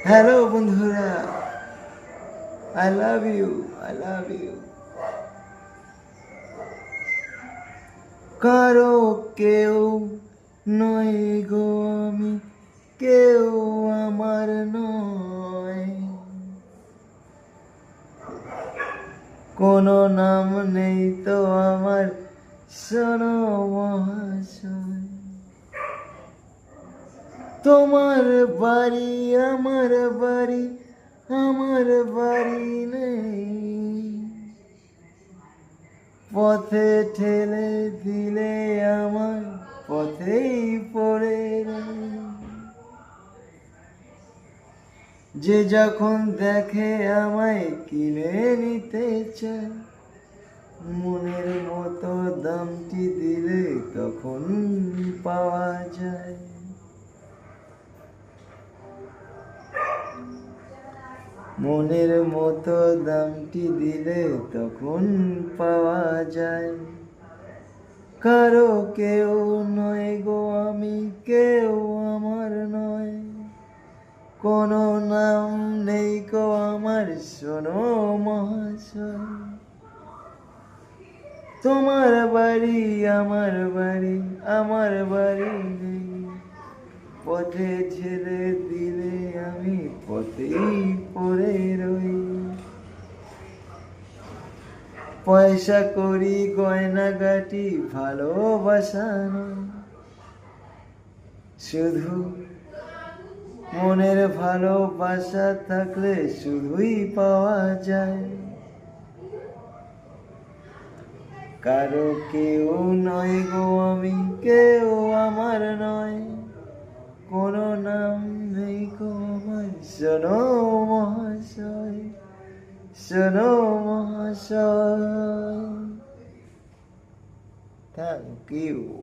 Hello বন্ধুরা, I love you, I love you. কারো কেউ নয় গো আমি, কেউ আমার নয়। কোনো নাম নেই তো আমার, শোনো মহাশয়। তোমার বাড়ি আমার বাড়ি, আমার বাড়ি নেই। পথে ঠেলে দিলে আমার পথেই পড়ে রই। যে যখন দেখে আমায় কিনে নিতে চায়, মনের মতো দামটি দিলে তখন পাওয়া যায়। মনের মতো দামটি দিলে তখন পাওয়া যায়। কারো কেউ নয় গো আমি, কেউ আমার নয়। কোনো নাম নেই গো আমার, শোনো মহাশয়। তোমার বাড়ি আমার বাড়ি, আমার বাড়ি নেই। পথে ঠেলে দিলে আমি পথেই পড়ে রই। পয়সা করি গয়নাগাটি ভালোবাসা নয়, শুধু মনের ভালোবাসা থাকলে শুধুই পাওয়া যায়। কারো কেউ নয় গো আমি, কেউ আমার নয়। কোনো নাম নেই গো আমার, শোনো মহাশয়, শোনো মহাশয়। Thank you.